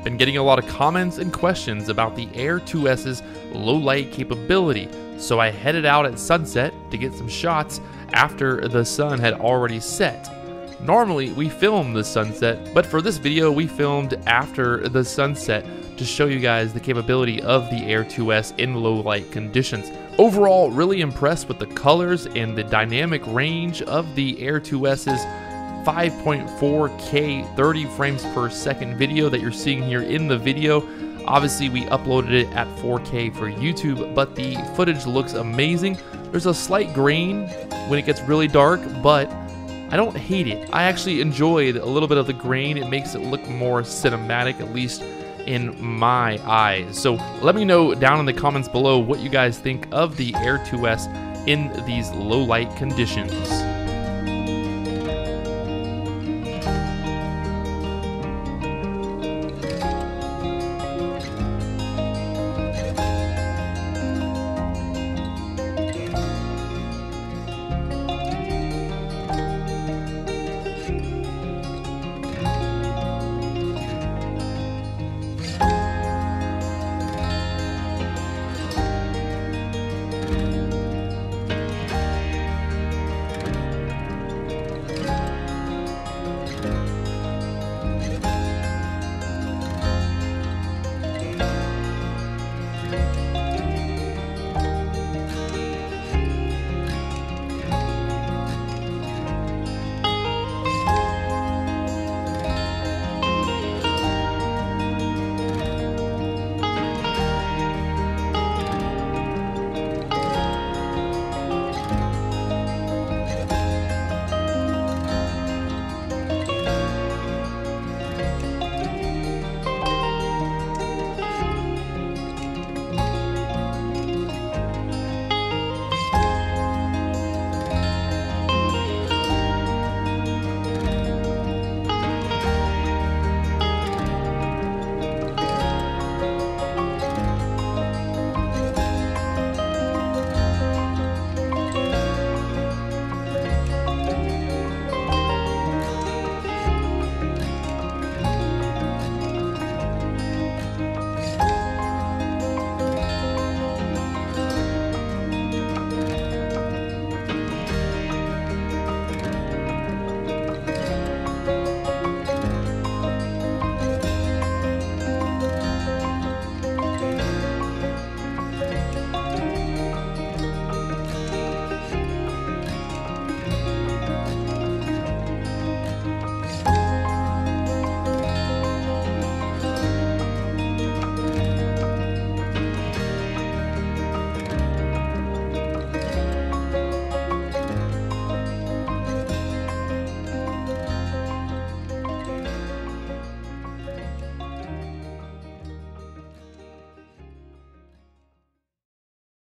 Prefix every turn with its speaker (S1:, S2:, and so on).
S1: been getting a lot of comments and questions about the Air 2S's low light capability, so I headed out at sunset to get some shots after the sun had already set. Normally we film the sunset, but for this video we filmed after the sunset to show you guys the capability of the Air 2S in low light conditions. Overall, really impressed with the colors and the dynamic range of the Air 2S's 5.4K 30 frames per second video that you're seeing here in the video. Obviously we uploaded it at 4K for YouTube, but the footage looks amazing. There's a slight grain when it gets really dark, but I don't hate it. I actually enjoyed a little bit of the grain. It makes it look more cinematic, at least in my eyes. So let me know down in the comments below what you guys think of the Air 2S in these low light conditions.